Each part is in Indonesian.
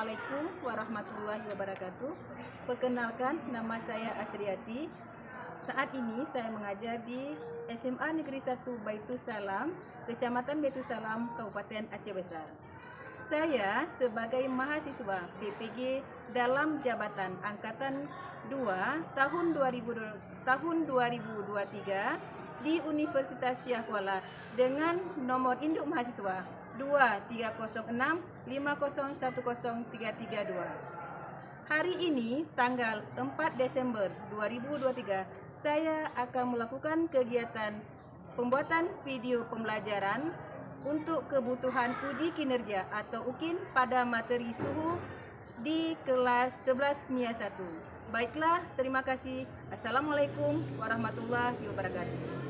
Assalamualaikum warahmatullahi wabarakatuh. Perkenalkan, nama saya Asriati. Saat ini saya mengajar di SMA Negeri 1 Baitus Salam, Kecamatan Baitus Salam, Kabupaten Aceh Besar. Saya sebagai mahasiswa PPG dalam jabatan Angkatan 2 tahun 2023 di Universitas Syah Kuala dengan nomor induk mahasiswa 23065010332. Hari ini tanggal 4 Desember 2023 saya akan melakukan kegiatan pembuatan video pembelajaran untuk kebutuhan uji kinerja atau UKIN pada materi suhu di kelas 11 MIA 1. Baiklah, terima kasih. Assalamualaikum warahmatullahi wabarakatuh.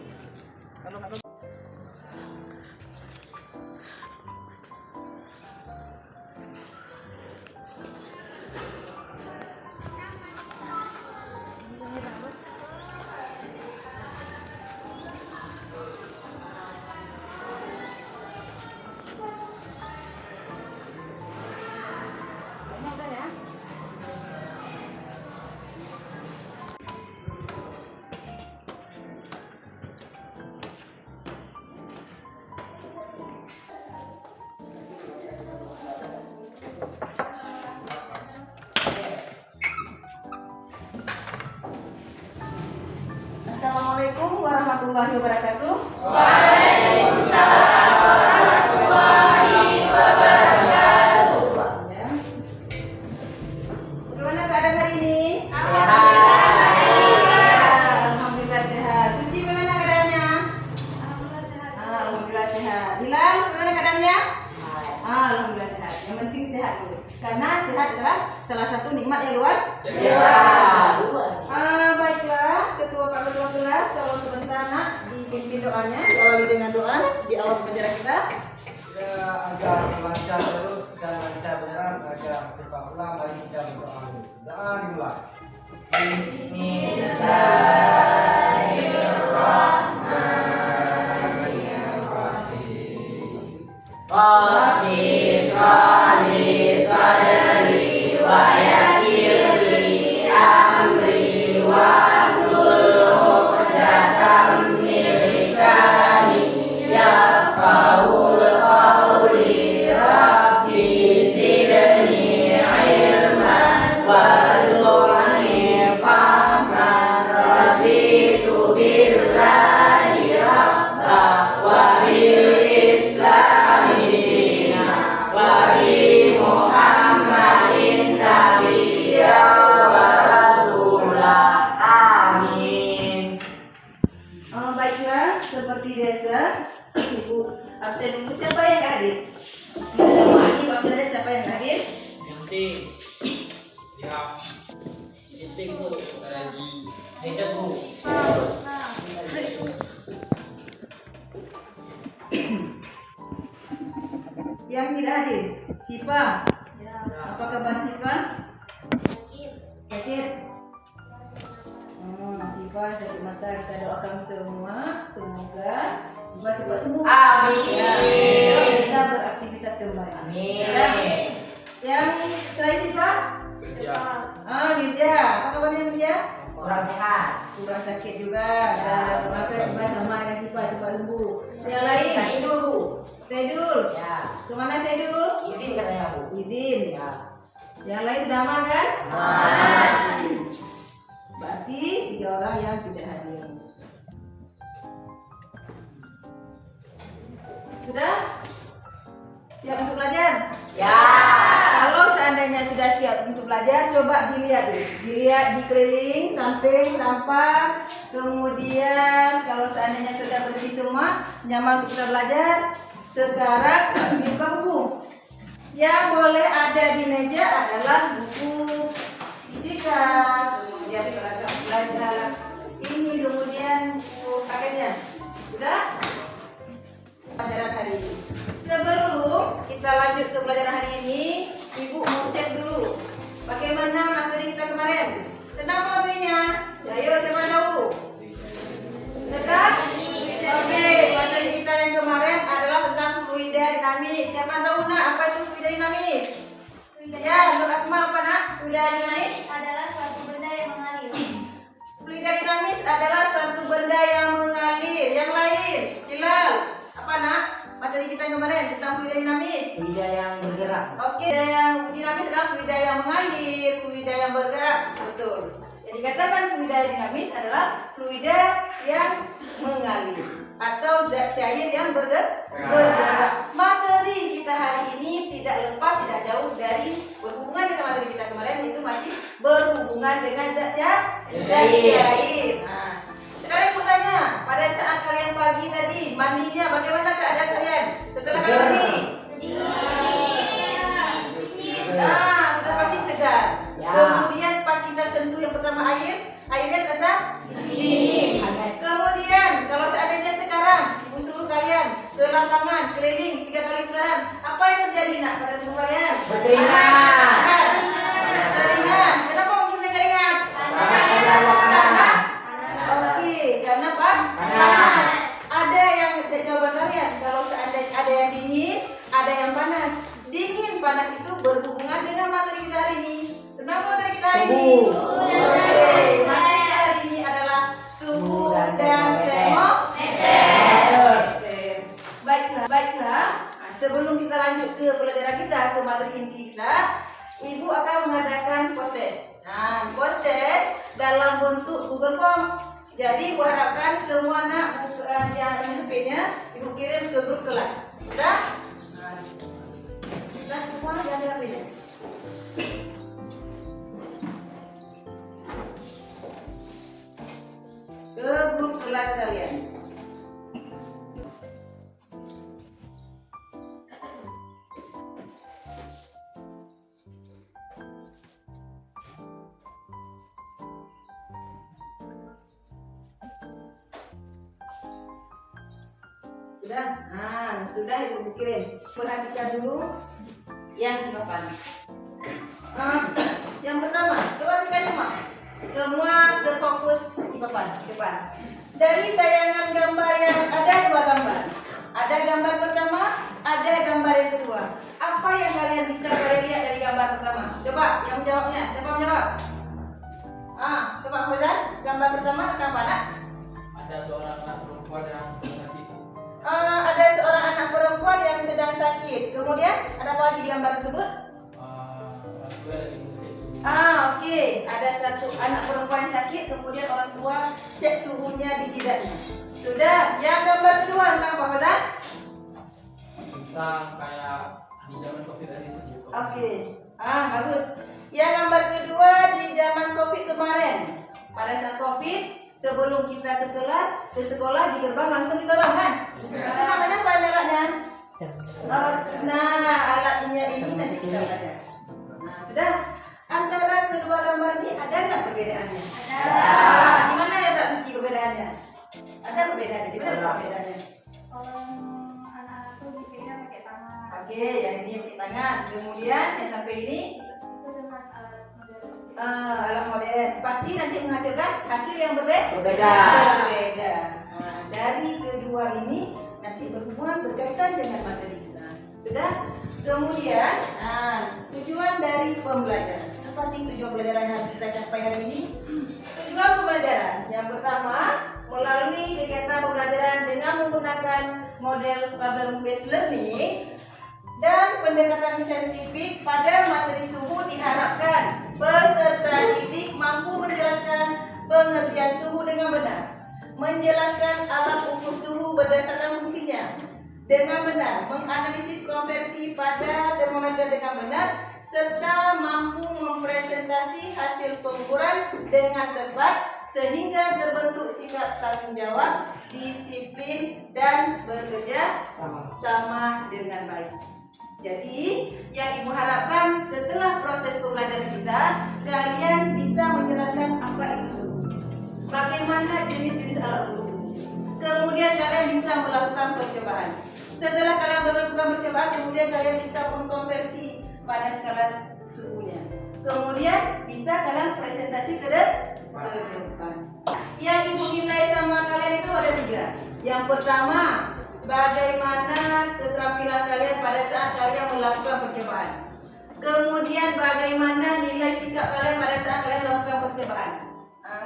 Assalamualaikum warahmatullahi wabarakatuh. Waalaikumsalam warahmatullahi wabarakatuh. Bagaimana keadaan hari ini? Alhamdulillah sehat. Alhamdulillah sehat. Suci, bagaimana keadaannya? Alhamdulillah sehat. Alhamdulillah sehat. Hilal, bagaimana keadaannya? Alhamdulillah sehat. Yang penting sehat dulu. Karena sehat adalah salah satu nikmat yang luar baiklah, Pak Ketua kelas, tolong sebentar nak dipimpin doanya, diawali dengan doa di awal pembelajaran kita. Agar lancar terus dan lancar beneran agar cepat pulang mari kita berdoa. Doa dimulai. Bismillahirrahmanirrahim. Rabbi shrah li sadri wa yassir li amri wahlul 'uqdatam min lisani yafqahul qawli. Rabbi zidni ilman warzuqni fahman. Raditu billahi rabba wa bil islami dina wa bi Muhammadin nabiyya wa rasulah. Amin. Baiklah, seperti biasa, Ibu absen dulu. Siapa yang nggak hadir? Kita semua ini absen aja, siapa yang nggak hadir? Nanti ya itu Bu lagi ada Bu. Yang tidak hadir, Siva. Apa kabar Siva? Sakit. Siva sakit mata, kita doakan semua, semoga Siva cepat sembuh. Amin. Ya, kita beraktivitas kembali. Amin. Yang selain Siva? Mirja. Apa kabarnya Mirja? Kurang sehat. Kurang sakit juga. Ya. Doakan juga sama dengan Siva cepat sembuh. Yang lain? Saya dulu. Saidul. Ya. Kemana Saidul? Izin katanya Bu. Izin. Ya. Yang lain sudah aman kan? Aman. Berarti 3 orang yang tidak hadir. Sudah? Siap untuk belajar? Ya. Kalau seandainya sudah siap untuk belajar, coba dilihat dulu. Dilihat di keliling, samping, sampah. Kemudian kalau seandainya sudah bersih semua, nyaman untuk kita belajar. Sekarang dibuka buku. Yang boleh ada di meja adalah buku fisika, kemudian perangkat belajar ini, kemudian buku paketnya. Sudah? Pelajaran hari ini. Sebelum kita lanjut ke pelajaran hari ini, Ibu mau cek dulu bagaimana materi kita kemarin. Tentang apa materinya? Ayo, siapa tahu? Tentang? Oke, materi kita yang kemarin adalah tentang fluida dinamik. Siapa tahu nak apa itu fluida dinamik? Ya, fluida dinamis adalah suatu benda yang mengalir. Fluida dinamis adalah suatu benda yang mengalir. Yang lain, Hilal. Apa nak? Materi kita kemarin tentang fluida dinamis. Fluida yang bergerak. Oke, yang dinamis adalah fluida yang mengalir, fluida yang bergerak. Betul. Jadi katakan fluida dinamis adalah fluida yang mengalir atau zat cair yang bergerak. Materi kita hari ini tidak lepas, tidak jauh dari berhubungan dengan materi kita kemarin, itu masih berhubungan dengan zat cair. Nah, sekarang ibu tanya, pada saat kalian pagi tadi mandinya bagaimana keadaan kalian setelah kalian mandi? Nah, sudah pasti segar. Ya. Kemudian pas kita sentuh yang pertama airnya terasa dingin. Kemudian kalau seandainya sekarang ibu suruh kalian ke lapangan keliling 3 kali putaran, apa yang terjadi nak pada tubuh kalian? Berkeringat. Keringat. Kenapa munculnya keringat? Panas. Oke, karena apa? Panas. Ada yang jawaban kalian. Kalau seandainya ada yang dingin, ada yang panas. Dingin panas itu berhubungan dengan materi kita hari ini. Kenapa materi kita hari ini? Suhu. Oke, materi kita hari ini adalah suhu dan termometer. Baiklah. Nah, sebelum kita lanjut ke pelajaran kita, ke materi inti kita, ibu akan mengadakan post-it. Nah, post-it dalam bentuk Google Form. Jadi ibu harapkan semua anak yang HP-nya ibu kirim ke grup kelas. Sudah? Nah, semua anak yang ada HP-nya. Ke grup kelas kalian. Sudah? Nah, sudah ibu kirim. Perhatikan dulu yang di papan. Yang pertama, coba sekali semua terfokus di papan depan. Dari tayangan gambar yang ada 2 gambar. Ada gambar pertama, ada gambar yang kedua. Apa yang kalian bisa lihat dari gambar pertama? Coba yang menjawabnya. Siapa menjawab? Coba Fauzan, gambar pertama tentang apa nak? Ada seorang anak perempuan yang sedang sakit. Ada seorang anak perempuan yang sedang sakit. Kemudian ada apa lagi di gambar tersebut? Orang tua lagi mengecek suhu. Oke. Ada satu anak perempuan yang sakit, kemudian orang tua cek suhunya di jidatnya. Sudah. Yang gambar kedua tentang apa Fauzan? Tentang kayak di zaman COVID tadi itu. Oke. Bagus. Yang gambar kedua di zaman COVID kemarin. Pada saat COVID, sebelum kita ke sekolah di gerbang langsung ditolong kan? Itu namanya apa alatnya? Alatnya ini nanti kita belajar. Nah, sudah. Antara kedua gambar ini ada nggak perbedaannya? Ada. Di mana ya tak suci perbedaannya? Ada perbedaannya. Di mana perbedaannya? Kalau anak tuh bikinnya pakai tangan. Oke, yang ini pakai tangan. Kemudian yang sampai ini Itu dengan alat modern. alat modern. Pasti nanti menghasilkan hasil yang berbeda. Berbeda. Nah, dari kedua ini nanti berhubungan berkaitan dengan materi kita. Sudah? Kemudian, tujuan dari pembelajaran. Apa sih tujuan pembelajaran yang harus kita capai hari ini? Tujuan pembelajaran yang pertama, melalui kegiatan pembelajaran dengan menggunakan model problem based learning dan pendekatan saintifik pada materi suhu diharapkan peserta didik mampu menjelaskan pengertian suhu dengan benar, menjelaskan alat ukur suhu berdasarkan fungsinya dengan benar, menganalisis konversi pada termometer dengan benar, serta mampu mempresentasi hasil pengukuran dengan tepat sehingga terbentuk sikap tanggung jawab, disiplin, dan bekerja sama dengan baik. Jadi, yang ibu harapkan setelah proses pembelajaran kita, kalian bisa menjelaskan apa itu suhu, bagaimana jenis-jenis alat ukur suhu. Kemudian kalian bisa melakukan percobaan. Setelah kalian melakukan percobaan, kemudian kalian bisa mengkonversi pada skala suhunya. Kemudian bisa kalian presentasi ke depan. Yang ibu nilai sama kalian itu ada 3. Yang pertama, bagaimana keterampilan kalian pada saat kalian melakukan percobaan. Kemudian bagaimana nilai sikap kalian pada saat kalian melakukan percobaan.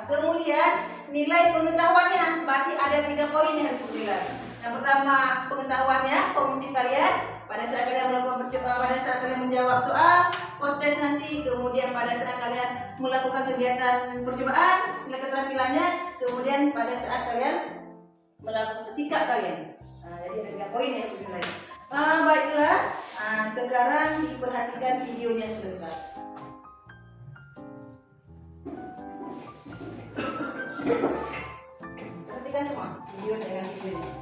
Kemudian nilai pengetahuannya, berarti ada 3 poin yang harus dilihat. Yang pertama pengetahuannya, kognitif kalian pada saat kalian melakukan percobaan, pada saat kalian menjawab soal post-test nanti, kemudian pada saat kalian melakukan kegiatan percobaan, nilai keterampilannya, kemudian pada saat kalian melakukan sikap kalian. Jadi ada 3 poin yang harus dinilai. Baiklah, sekarang diperhatikan videonya sebentar. Perhatikan semua video dengan videonya.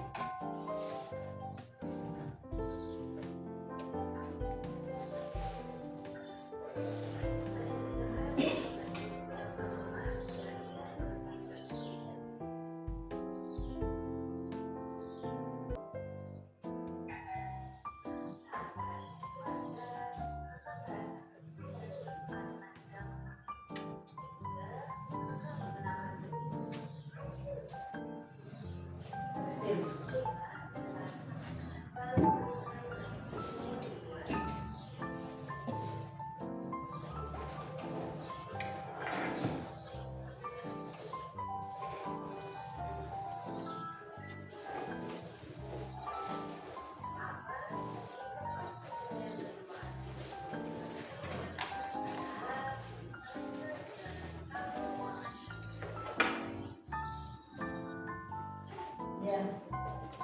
Ya.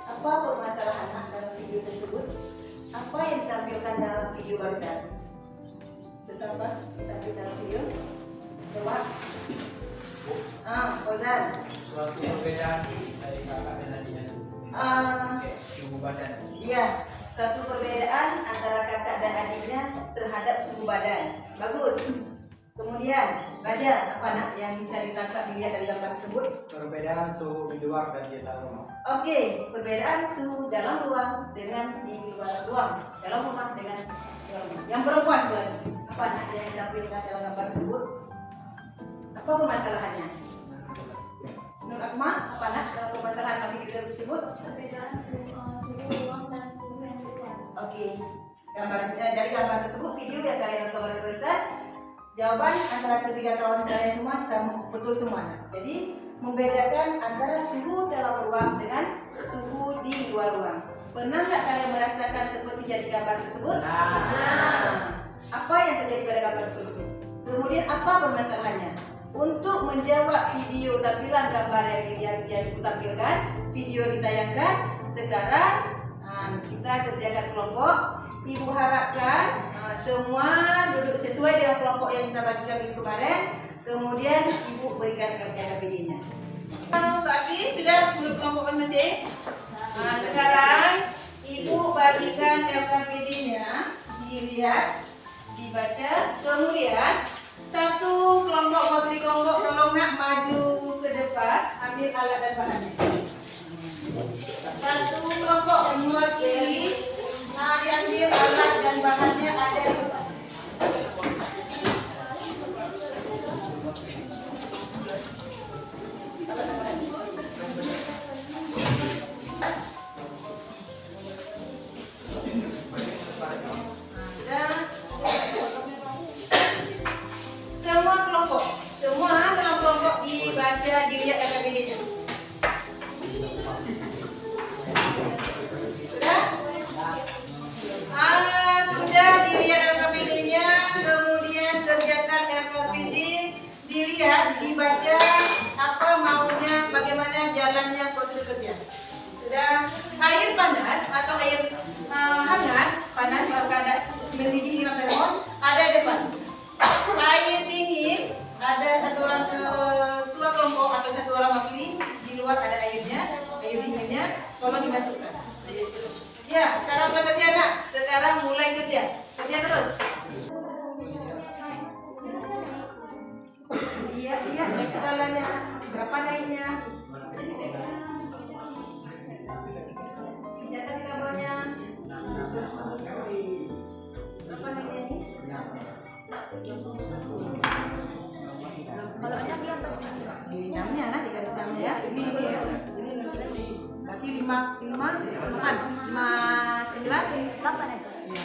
Apa permasalahan dalam video tersebut? Apa yang ditampilkan dalam video barusan? Tentang apa? Ditampilkan dalam video? Coba. Fauzan. Suatu perbedaan dari kakak dan adiknya. Suhu badan. Iya, suatu perbedaan antara kakak dan adiknya terhadap suhu badan. Bagus. Kemudian, Raja, apa nak yang bisa ditangkap dilihat dari gambar tersebut? Perbedaan suhu di luar dan di dalam rumah. Oke, perbedaan suhu dalam ruang dengan di luar ruang. Dalam rumah dengan luar rumah. Yang perempuan itu lagi. Apa nak yang ditampilkan dalam gambar tersebut? Apa permasalahannya? Menurut Akmal, apa nak dalam permasalahan dalam video tersebut? Perbedaan suhu ruang dan suhu yang di luar. Oke, dari gambar tersebut, video yang kalian nonton barusan, jawaban antara ketiga kawan kalian semua sama, betul semua. Jadi membedakan antara suhu dalam ruang dengan suhu di luar ruang. Pernah nggak kalian merasakan seperti jadi gambar tersebut? Apa yang terjadi pada gambar tersebut? Kemudian apa permasalahannya? Untuk menjawab video tampilan gambar yang ditampilkan, video ditayangkan. Sekarang kita kerjakan kelompok. Ibu harapkan semua duduk sesuai dengan kelompok yang kita bagikan minggu kemarin. Kemudian ibu berikan LKPD-nya. Berarti sudah 10 kelompok masing-masing. Sekarang ibu bagikan LKPD-nya, dilihat, dibaca. Kemudian satu kelompok mewakili kelompok, tolong nak maju ke depan, ambil alat dan bahannya. Satu kelompok mewakili, diambil alat dan bahannya ada di depan. Semua dalam kelompok dibaca, dilihat LKPD-nya. Sudah dilihat LKPD-nya, kemudian kerjakan LKPD, dilihat, dibaca apa maunya, bagaimana jalannya proses kerja. Sudah. Air panas atau air hangat, panas kalau keadaan mendidih di telepon ada di depan. Air dingin ada satu orang ketua kelompok atau satu orang wakili, di luar ada airnya, air dinginnya, tolong dimasukkan. Ya, cara mulai kerja nak. Sekarang mulai kerja. Kerja terus. Iya, naik segalanya. Berapa naiknya? Catat di kabelnya. Berapa naiknya ini? Kalau ada di atas. Di 6-nya nah, 3 6-nya ya. Ini berarti 5 9 8 aja. Iya.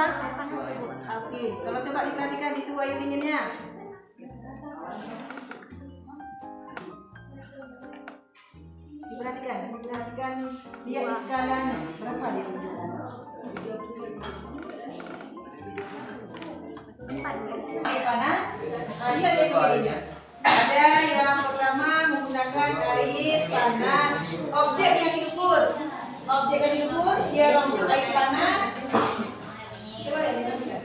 Oke, kalau coba diperhatikan di suhu air dinginnya. Diperhatikan dia di skalanya berapa dia tunjukkan? Air panas, dia ada bedanya. Ada yang pertama menggunakan air panas, objek yang diukur dia langsung air panas. Coba lihat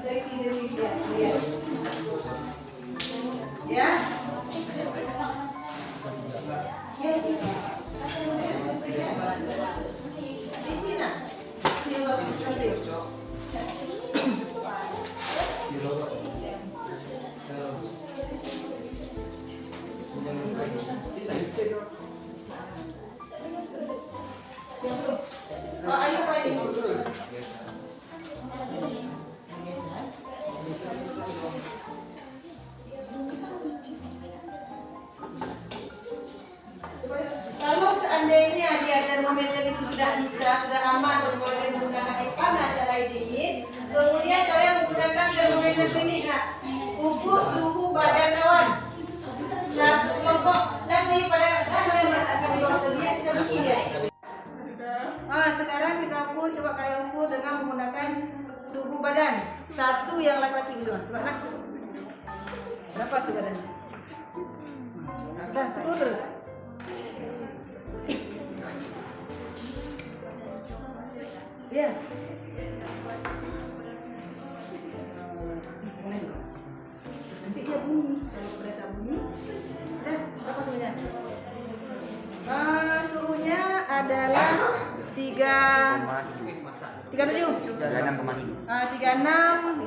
dari sini lihat. Ya. Kalau seandainya dia termometer itu sudah aman dan boleh menggunakan air panas dan air dingin, kemudian kalian menggunakan termometer ini, ukur suhu badan lawan. Satu kelompok nanti pada kalian merasakan di bawah dia sudah begini ya. Sekarang kita ukur, coba kalian ukur dengan menggunakan suhu badan. Satu yang laki-laki gitu, coba nak. Berapa suhu badannya? Dah, ukur terus. Ya. Nanti dia bunyi. Kalau kereta bunyi, berapa suhunya? Suhunya adalah 37. 36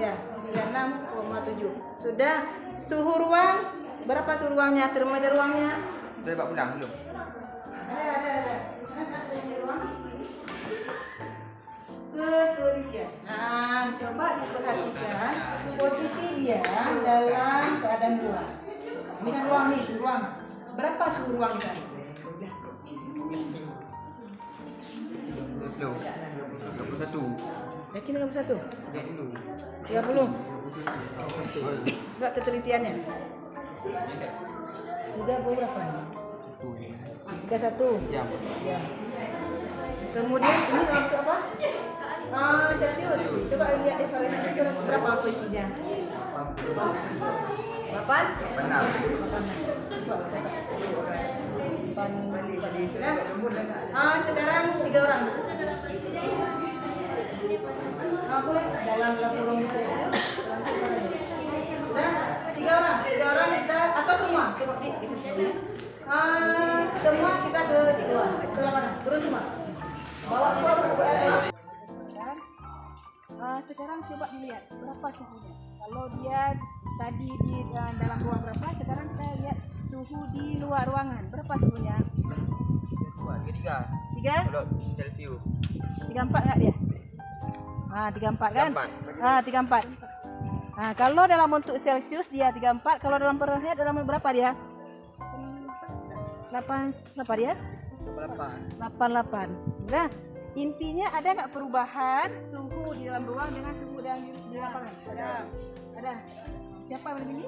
ya, 36,7. Sudah. Suhu ruang berapa suhu ruangnya? Termometer ruangnya? Sudah Pak pulang belum? Ada. Ketelitian. Coba diperhatikan posisi dia dalam keadaan ruang. Ini kan ruang nih, ruang. Berapa suhu ruangnya? 21. Yakin 31? 30. 30. Coba ketelitiannya. Juga berapa? 31. Ya. Ya. Kemudian ini untuk apa? Celsius. Coba lihat di Fahrenheit itu berapa posisinya? 8? Benar. Sekarang 3 orang. Boleh dalam kurung Celsius. Sudah 3 orang. 3 orang kita atau semua? Coba di sini. Semua kita ke 3 orang. Ke mana? Turun semua. Bawa keluar ke air. Sekarang coba dilihat berapa suhunya. Kalau dia tadi di dalam ruang berapa, sekarang kita lihat suhu di luar ruangan. Berapa suhunya? 3? Kalau Celsius. 34 enggak dia? 34 kan? 34. Kalau dalam bentuk Celsius dia 34, kalau dalam Fahrenheit dalam berapa dia? 8 berapa dia? 88. Nah, intinya ada nggak perubahan suhu di dalam ruang dengan suhu di lapangan? Ada. Siapa yang begini?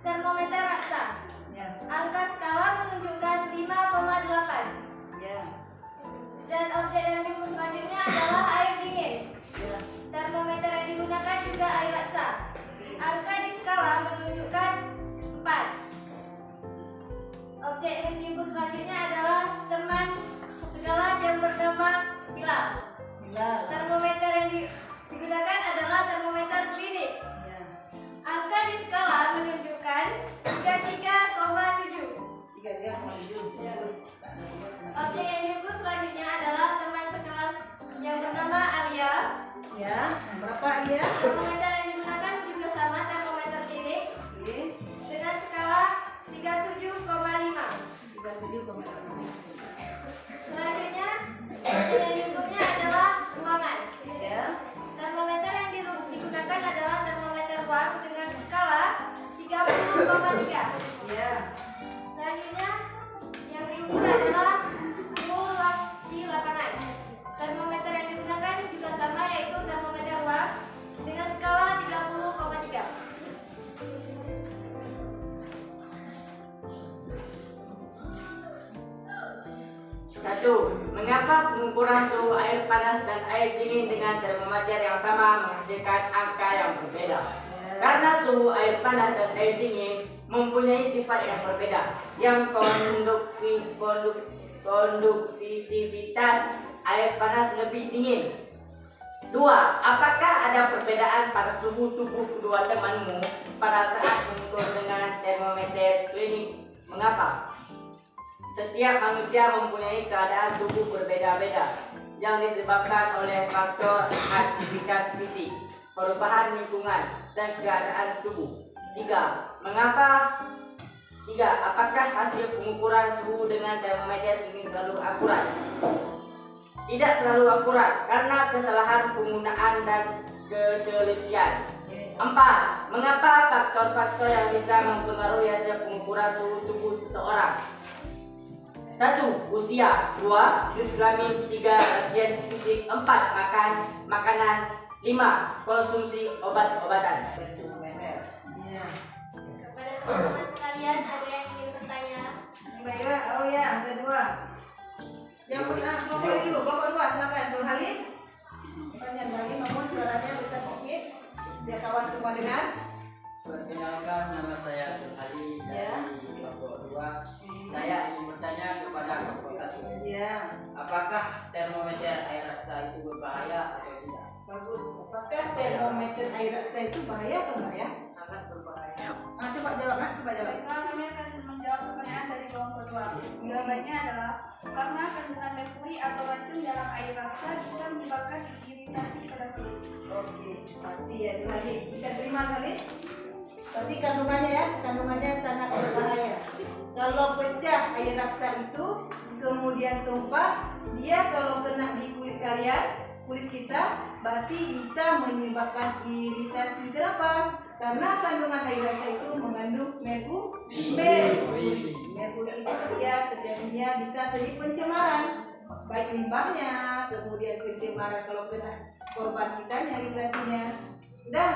termometer raksa. Ya. Angka skala menunjukkan 5,8. Ya. Dan objek yang diukur selanjutnya adalah air dingin. Ya. Termometer yang digunakan juga air raksa. Angka di skala menunjukkan 4. Objek yang diukur selanjutnya adalah teman segelas yang bernama hilal. Hilal. Termometer yang digunakan adalah termometer klinik. Ya. Angka di skala menunjukkan 33,7. 33,7. Ya. Objek yang diukur selanjutnya adalah teman sekelas yang bernama Alia. Ya. Berapa ya? Termometer yang digunakan juga sama termometer klinik Oke. dengan skala 37,5. 37,8. Selanjutnya, objek yang diukurnya adalah ruangan. Ya. Termometer yang digunakan adalah termometer ruang dengan skala 30,3. Ya. Selanjutnya, yang diukur adalah suhu ruang di lapangan. Termometer yang digunakan juga sama, yaitu termometer ruang dengan skala 30,3. Satu, mengapa pengukuran suhu air panas dan air dingin dengan termometer yang sama menghasilkan angka yang berbeda? Karena suhu air panas dan air dingin mempunyai sifat yang berbeda, yang konduktivitas air panas lebih dingin. Dua, apakah ada perbedaan pada suhu tubuh kedua temanmu pada saat mengukur dengan termometer klinik? Mengapa? Setiap manusia mempunyai keadaan tubuh berbeda-beda yang disebabkan oleh faktor aktivitas fisik, perubahan lingkungan, dan keadaan tubuh. Tiga, apakah hasil pengukuran suhu dengan termometer ini selalu akurat? Tidak selalu akurat karena kesalahan penggunaan dan ketelitian. Empat, mengapa faktor-faktor yang bisa mempengaruhi hasil pengukuran suhu tubuh seseorang? Satu, usia. Dua, jenis kelamin. Tiga, latihan fisik. Empat, makanan. Lima, konsumsi obat-obatan. Ya. Kepada teman-teman sekalian, ada yang ingin bertanya? Baiklah. Oh ya, kedua. Yang pertama, kelompok ini dulu. Kelompok dua, silakan. Nur Halim. Tanya Nur Halim, namun suaranya bisa sedikit biar kawan semua dengar. Perkenalkan, nama saya Ali Ya. dari kelompok 2. Saya ingin bertanya kepada kelompok 1. Ya. Apakah termometer air raksa itu berbahaya atau tidak? Bagus. Apakah termometer air raksa itu bahaya atau enggak ya? Sangat berbahaya. Coba jawab, Nak. Coba jawab. Baiklah, kami akan menjawab pertanyaan dari kelompok 2. Jawabannya adalah karena kandungan merkuri atau racun dalam air raksa bisa menyebabkan iritasi pada kulit. Oke. Berarti ya, Nur Halim. Bisa terima, Nur Halim? Berarti kandungannya sangat berbahaya. Kalau pecah air raksa itu, kemudian tumpah, dia kalau kena di kulit kalian, kulit kita, berarti bisa menyebabkan iritasi. Kenapa? Karena kandungan air raksa itu mengandung merkuri. Merkuri itu dia terjadinya bisa terjadi pencemaran, baik limbahnya, kemudian pencemaran kalau kena korban kita iritasinya. Dan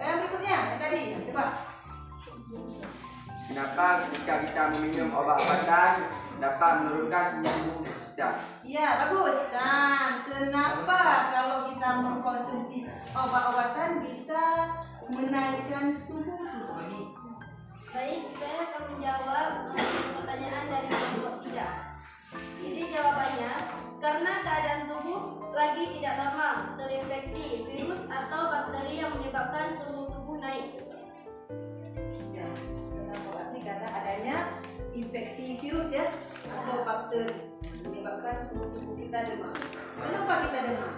yang berikutnya, yang tadi, coba. Kenapa jika kita meminum obat-obatan dapat menurunkan suhu kita? Iya, bagus. Dan kenapa kalau kita mengkonsumsi obat-obatan bisa menaikkan suhu tubuh? Baik, saya akan menjawab pertanyaan dari kelompok 3. Jadi jawabannya, karena keadaan tubuh lagi tidak normal, terinfeksi virus atau bakteri yang menyebabkan suhu tubuh naik. Ya, kenapa? Berarti karena adanya infeksi virus ya atau bakteri menyebabkan suhu tubuh kita demam. Kenapa kita demam?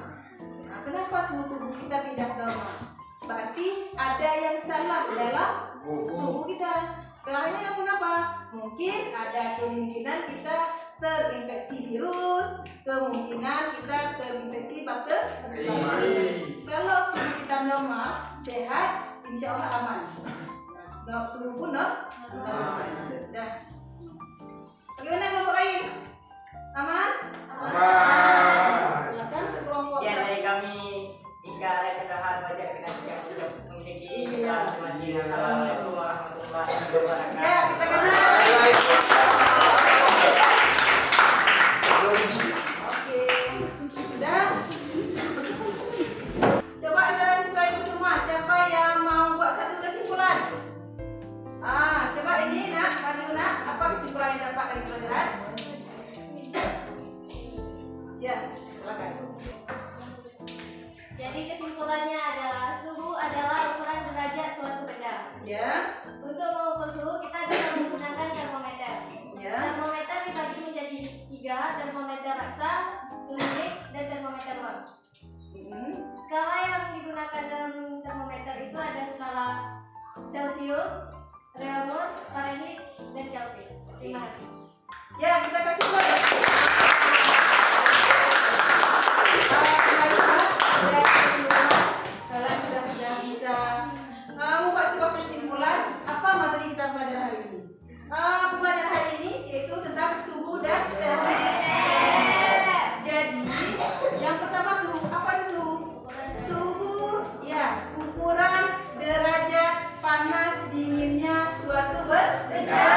Nah, kenapa suhu tubuh kita tidak normal? Berarti ada yang salah dalam tubuh kita. Salahnya kenapa? Mungkin ada kemungkinan kita terinfeksi virus, kemungkinan kita terinfeksi bakteri. Kalau tubuh kita normal, sehat, insya Allah aman. Nah, tubuh pun normal. Dah. Bagaimana kelompok lain? Aman? Silakan ke kelompok. Sekian dari kami. Jika ada kesalahan, wajah kena siap memiliki Iya. kesalahan masing-masing. Assalamualaikum warahmatullahi wabarakatuh. Ya, kita kenal. Oke, sudah. Coba antara siswa ibu semua, siapa yang mau buat satu kesimpulan? Coba ini nak, maju nak, apa kesimpulan yang dapat dari pelajaran? Ya, silakan. Jadi kesimpulannya adalah suhu adalah ukuran derajat suatu benda. Ya, Untuk mengukur suhu kita bisa menggunakan termometer. ya. Termometer dibagi menjadi 3, termometer raksa, suntik, dan termometer ruang. Skala yang digunakan dalam termometer itu ada skala Celcius, Reaumur, Fahrenheit, dan Kelvin. Terima kasih. Ya, kita kasih bola. Kembali Pak, sudah kesimpulan. Kalian sudah bisa membuat sebuah kesimpulan apa materi kita pelajaran hari ini. Pembelajaran hari ini yaitu tentang suhu dan termometer. Jadi, yang pertama suhu. Apa itu suhu? Suhu, ya, ukuran derajat panas dinginnya suatu benda.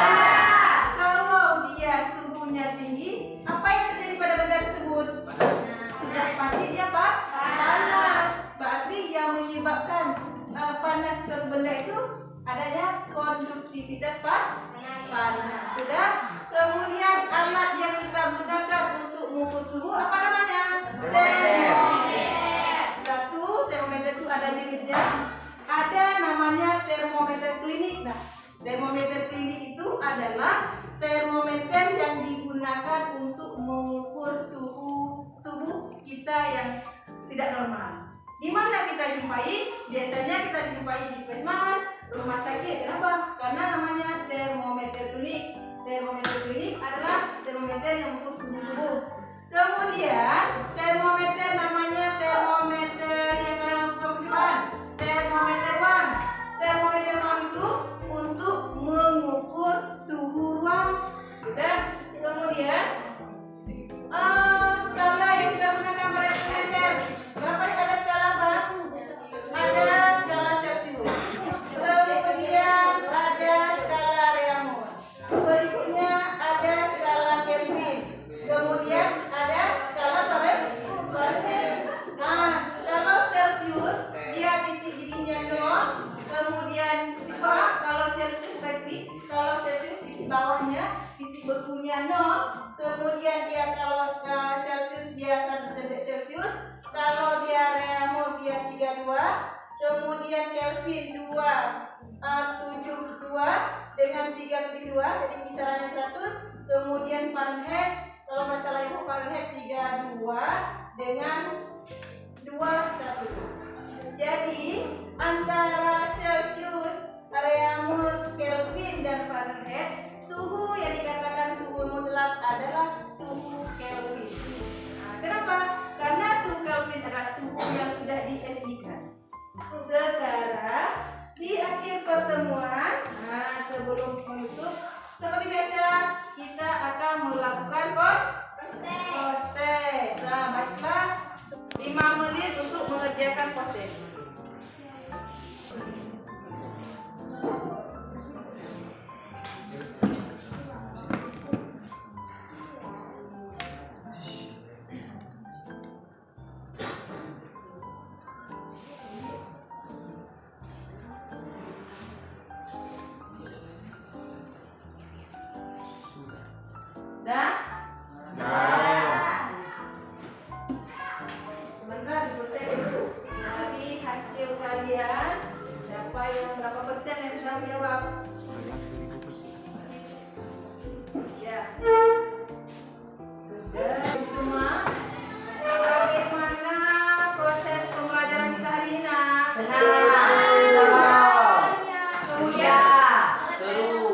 Kalau dia suhunya tinggi, apa yang terjadi pada benda tersebut? Sudah pasti dia apa? Panas. Berarti yang menyebabkan panas suatu benda itu adanya konduktivitas panas. Sudah. Kemudian alat yang kita gunakan untuk mengukur suhu apa namanya? Termometer. Satu, termometer itu ada jenisnya. Ada namanya termometer klinik. Nah, termometer klinik itu adalah termometer yang digunakan untuk mengukur suhu tubuh kita yang tidak normal. Di mana kita jumpai? Biasanya kita jumpai di puskesmas, rumah sakit. Kenapa? Karena namanya termometer klinik. Termometer klinik adalah termometer yang mengukur suhu tubuh. Kemudian termometer namanya termometer yang dalam percobaan. Termometer ruang. Termometer ruang itu untuk mengukur suhu ruang. Sudah. Kemudian skala yang kita gunakan pada termometer. Berapa ada skala Pak? Ada skala Celcius. Kemudian ada skala Reaumur. Berikutnya ada skala Kelvin. Kemudian ada skala Fahrenheit. Kalau Celcius dia titik dinginnya 0. Kemudian kalau Celcius baik, kalau Celcius titik bawahnya titik bekunya 0. Kemudian dia kalau Celcius dia 1 derajat Celcius. Kalau dia Reaumur dia 32. Kemudian Kelvin 272 dengan 372, jadi kisarannya 100. Kemudian Fahrenheit, kalau nggak salah ibu, Fahrenheit 32 dengan 21. Jadi antara Celcius, Reaumur, Kelvin, dan Fahrenheit, suhu yang dikatakan suhu mutlak adalah suhu Kelvin. Kenapa? Karena suhu Kelvin adalah suhu yang sudah di-SI-kan. Sekarang di akhir pertemuan, sebelum menutup, seperti biasa kita akan melakukan post-test. Baiklah, 5 menit untuk mengerjakan post-test. Dah? Sebentar dibutek dulu. Jadi hasil kalian siapa yang berapa persen yang sudah menjawab? Ya. Sudah semua. Bagaimana proses pembelajaran kita hari ini? Kemudian seru.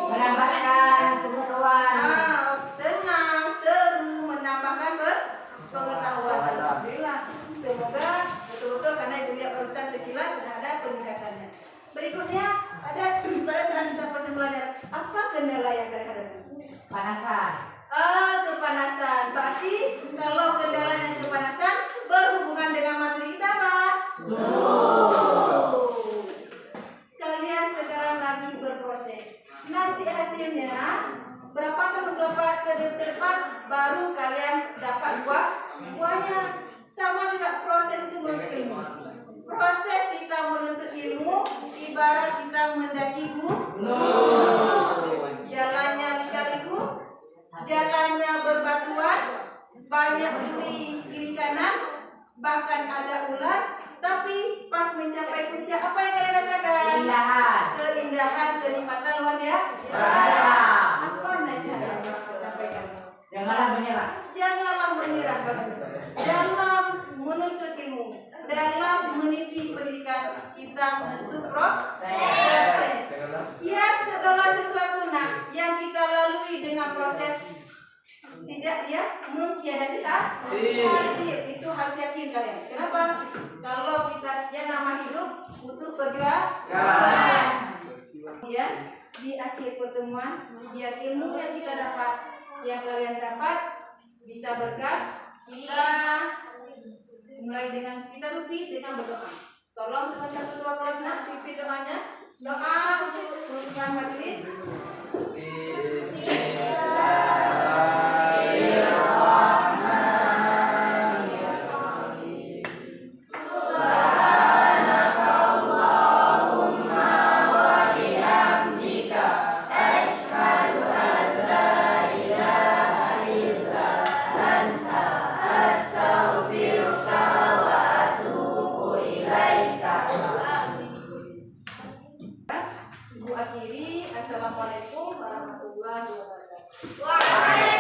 Menambahkan pengetahuan. Senang, seru, menambahkan pengetahuan. Alhamdulillah. Semoga betul-betul karena ibu lihat barusan sekilas sudah ada peningkatannya. Berikutnya ada pada saat kita proses belajar, apa kendala yang kalian hadapi? Panasan. Kepanasan. Berarti kalau kendalanya kepanasan berhubungan dengan materi kita apa? Kalian sekarang lagi hasilnya berapa tahun ke depan baru kalian dapat buahnya. Sama juga proses itu menuntut ilmu. Proses kita menuntut ilmu ibarat kita mendaki gunung. Jalannya lika-liku, jalannya berbatuan, banyak duri kiri kanan, bahkan ada ular. Tapi pas mencapai puncak, apa yang kalian rasakan? Keindahan. Keindahan, kenikmatan luar biasa. Apa nasihat yang Bapak sampaikan? Janganlah menyerah. Janganlah menyerah dalam menuntut ilmu, dalam meniti pendidikan kita menuntut proses. Ya, segala sesuatu yang kita lalui dengan proses tidak dia mengkhianati hasil. Itu harus yakin kalian. Kenapa? Kalau kita nama hidup butuh perjuangan. Ya, di akhir pertemuan biar ilmu yang kita dapat, yang kalian dapat bisa berkat. Kita mulai dengan kita tutupi dengan berdoa. Tolong teman-teman ketua kelas pimpin doanya. Doa untuk penutupan majelis. Ibu akhiri, assalamualaikum warahmatullahi wabarakatuh.